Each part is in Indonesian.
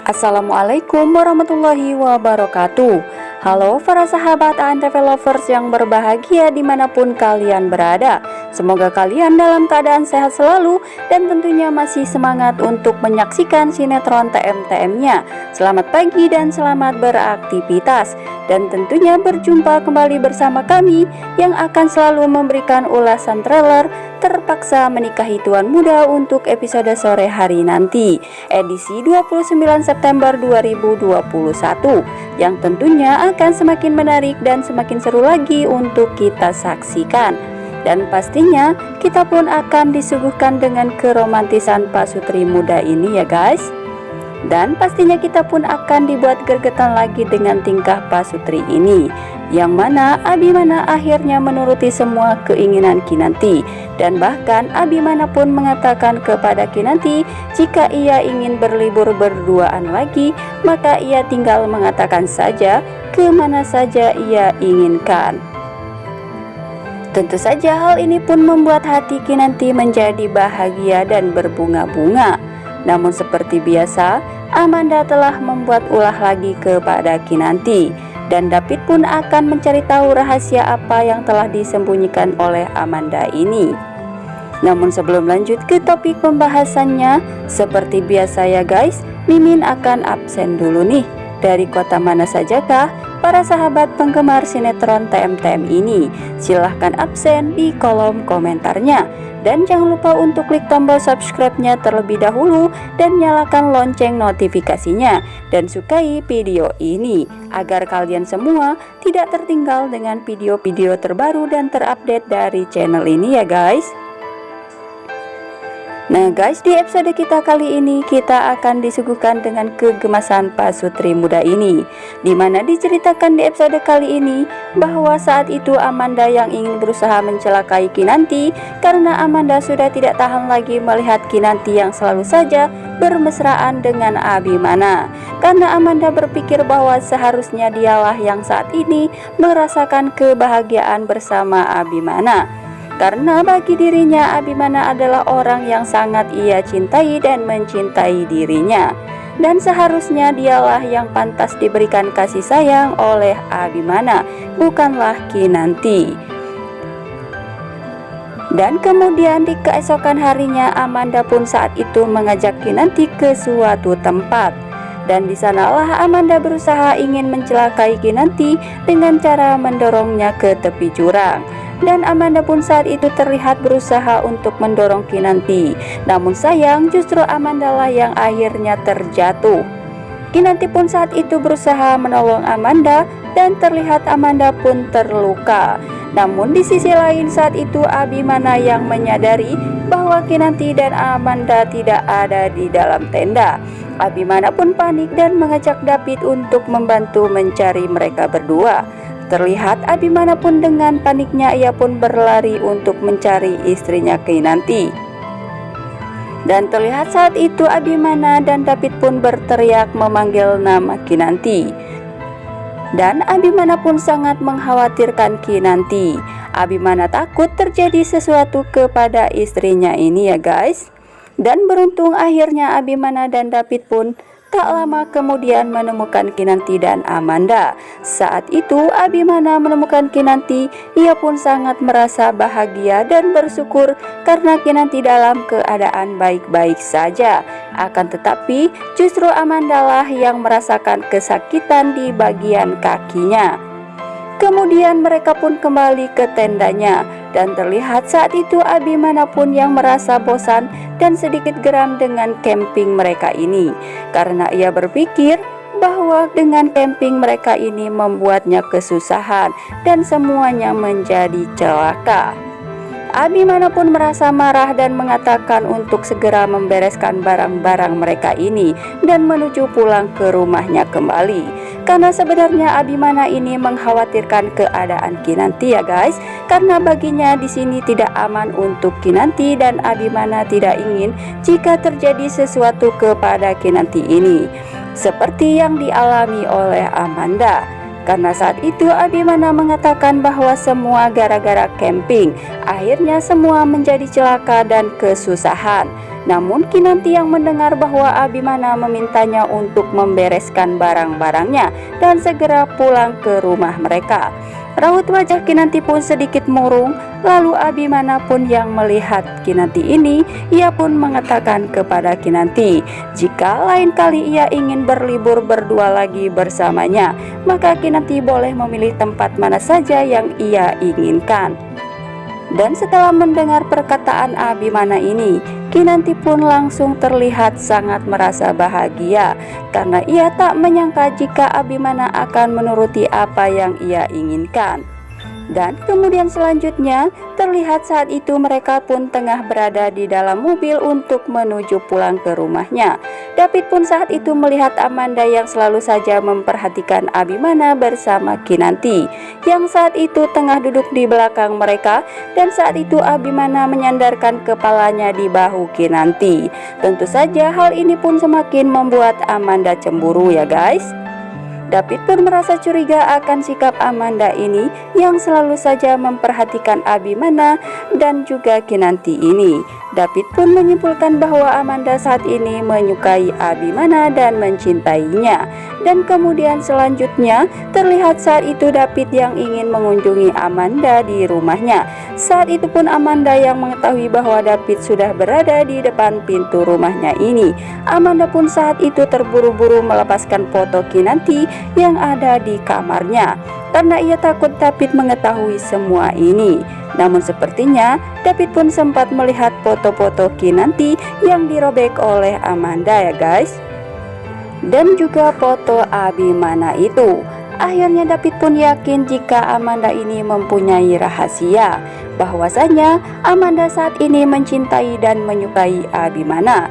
Assalamualaikum warahmatullahi wabarakatuh. Halo para sahabat ANTV lovers yang berbahagia dimanapun kalian berada. Semoga kalian dalam keadaan sehat selalu dan tentunya masih semangat untuk menyaksikan sinetron TM-TM-nya. Selamat pagi dan selamat beraktivitas. Dan tentunya berjumpa kembali bersama kami yang akan selalu memberikan ulasan trailer Terpaksa Menikahi Tuan Muda untuk episode sore hari nanti, edisi 29 September 2021, yang tentunya akan semakin menarik dan semakin seru lagi untuk kita saksikan. Dan pastinya kita pun akan disuguhkan dengan keromantisan pasutri muda ini ya guys. Dan pastinya kita pun akan dibuat gergetan lagi dengan tingkah pasutri ini, yang mana Abimana akhirnya menuruti semua keinginan Kinanti. Dan bahkan Abimana pun mengatakan kepada Kinanti jika ia ingin berlibur berduaan lagi, maka ia tinggal mengatakan saja kemana saja ia inginkan. Tentu saja hal ini pun membuat hati Kinanti menjadi bahagia dan berbunga-bunga. Namun seperti biasa, Amanda telah membuat ulah lagi kepada Kinanti, dan David pun akan mencari tahu rahasia apa yang telah disembunyikan oleh Amanda ini. Namun sebelum lanjut ke topik pembahasannya, seperti biasa ya guys, Mimin akan absen dulu nih. Dari kota mana sajakah para sahabat penggemar sinetron TM-TM ini? Silahkan absen di kolom komentarnya. Dan jangan lupa untuk klik tombol subscribe-nya terlebih dahulu dan nyalakan lonceng notifikasinya. Dan sukai video ini agar kalian semua tidak tertinggal dengan video-video terbaru dan terupdate dari channel ini ya guys. Nah guys, di episode kita kali ini kita akan disuguhkan dengan kegemasan pasutri muda ini, dimana diceritakan di episode kali ini bahwa saat itu Amanda yang ingin berusaha mencelakai Kinanti karena Amanda sudah tidak tahan lagi melihat Kinanti yang selalu saja bermesraan dengan Abimana. Karena Amanda berpikir bahwa seharusnya dialah yang saat ini merasakan kebahagiaan bersama Abimana. Karena bagi dirinya Abimana adalah orang yang sangat ia cintai dan mencintai dirinya, dan seharusnya dialah yang pantas diberikan kasih sayang oleh Abimana, bukanlah Kinanti. Dan kemudian di keesokan harinya Amanda pun saat itu mengajak Kinanti ke suatu tempat. Dan di sanalah Amanda berusaha ingin mencelakai Kinanti dengan cara mendorongnya ke tepi jurang. Dan Amanda pun saat itu terlihat berusaha untuk mendorong Kinanti. Namun sayang justru Amanda lah yang akhirnya terjatuh. Kinanti pun saat itu berusaha menolong Amanda dan terlihat Amanda pun terluka. Namun di sisi lain saat itu Abimana yang menyadari bahwa Kinanti dan Amanda tidak ada di dalam tenda. Abimana pun panik dan mengajak David untuk membantu mencari mereka berdua. Terlihat Abimana pun dengan paniknya ia pun berlari untuk mencari istrinya Kinanti. Dan terlihat saat itu Abimana dan David pun berteriak memanggil nama Kinanti. Dan Abimana pun sangat mengkhawatirkan Kinanti. Abimana takut terjadi sesuatu kepada istrinya ini ya guys. Dan beruntung akhirnya Abimana dan David pun tak lama kemudian menemukan Kinanti dan Amanda. Saat itu Abimana menemukan Kinanti, ia pun sangat merasa bahagia dan bersyukur karena Kinanti dalam keadaan baik-baik saja. Akan tetapi justru Amanda lah yang merasakan kesakitan di bagian kakinya. Kemudian mereka pun kembali ke tendanya, dan terlihat saat itu Abimana pun yang merasa bosan dan sedikit geram dengan camping mereka ini, karena ia berpikir bahwa dengan camping mereka ini membuatnya kesusahan dan semuanya menjadi celaka. Abimana pun merasa marah dan mengatakan untuk segera membereskan barang-barang mereka ini dan menuju pulang ke rumahnya kembali. Karena sebenarnya Abimana ini mengkhawatirkan keadaan Kinanti ya guys, karena baginya di sini tidak aman untuk Kinanti dan Abimana tidak ingin jika terjadi sesuatu kepada Kinanti ini, seperti yang dialami oleh Amanda. Karena saat itu Abimana mengatakan bahwa semua gara-gara camping. Akhirnya semua menjadi celaka dan kesusahan. Namun Kinanti yang mendengar bahwa Abimana memintanya untuk membereskan barang-barangnya dan segera pulang ke rumah mereka. Raut wajah Kinanti pun sedikit murung. Lalu Abimana pun yang melihat Kinanti ini, ia pun mengatakan kepada Kinanti, jika lain kali ia ingin berlibur berdua lagi bersamanya, maka Kinanti boleh memilih tempat mana saja yang ia inginkan. Dan setelah mendengar perkataan Abimana ini, Kinanti pun langsung terlihat sangat merasa bahagia karena ia tak menyangka jika Abimana akan menuruti apa yang ia inginkan. Dan kemudian selanjutnya terlihat saat itu mereka pun tengah berada di dalam mobil untuk menuju pulang ke rumahnya. David pun saat itu melihat Amanda yang selalu saja memperhatikan Abimana bersama Kinanti, yang saat itu tengah duduk di belakang mereka, dan saat itu Abimana menyandarkan kepalanya di bahu Kinanti. Tentu saja hal ini pun semakin membuat Amanda cemburu ya guys. David pun merasa curiga akan sikap Amanda ini yang selalu saja memperhatikan Abimana dan juga Kinanti ini. David pun menyimpulkan bahwa Amanda saat ini menyukai Abimana dan mencintainya. Dan kemudian selanjutnya terlihat saat itu David yang ingin mengunjungi Amanda di rumahnya. Saat itu pun Amanda yang mengetahui bahwa David sudah berada di depan pintu rumahnya ini. Amanda pun saat itu terburu-buru melepaskan foto Kinanti yang ada di kamarnya karena ia takut David mengetahui semua ini. Namun sepertinya David pun sempat melihat foto-foto Kinanti yang dirobek oleh Amanda ya guys, dan juga foto Abimana itu. Akhirnya David pun yakin jika Amanda ini mempunyai rahasia, bahwasanya Amanda saat ini mencintai dan menyukai Abimana.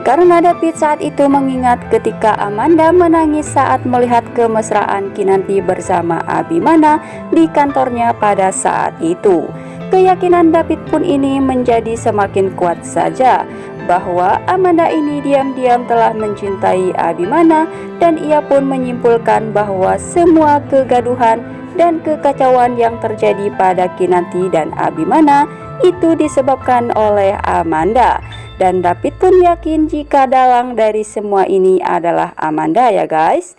Karena David saat itu mengingat ketika Amanda menangis saat melihat kemesraan Kinanti bersama Abimana di kantornya pada saat itu. Keyakinan David pun ini menjadi semakin kuat saja bahwa Amanda ini diam-diam telah mencintai Abimana, dan ia pun menyimpulkan bahwa semua kegaduhan dan kekacauan yang terjadi pada Kinanti dan Abimana itu disebabkan oleh Amanda. Dan David pun yakin jika dalang dari semua ini adalah Amanda ya guys.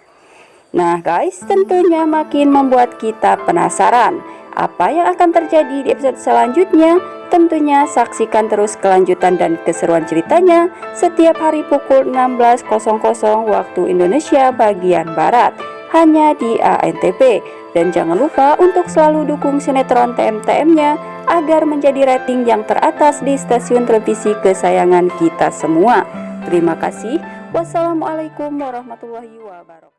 Nah guys, tentunya makin membuat kita penasaran apa yang akan terjadi di episode selanjutnya. Tentunya saksikan terus kelanjutan dan keseruan ceritanya setiap hari pukul 16.00 waktu Indonesia bagian Barat, hanya di ANTV. Dan jangan lupa untuk selalu dukung sinetron TM-TM-nya agar menjadi rating yang teratas di stasiun televisi kesayangan kita semua. Terima kasih. Wassalamualaikum warahmatullahi wabarakatuh.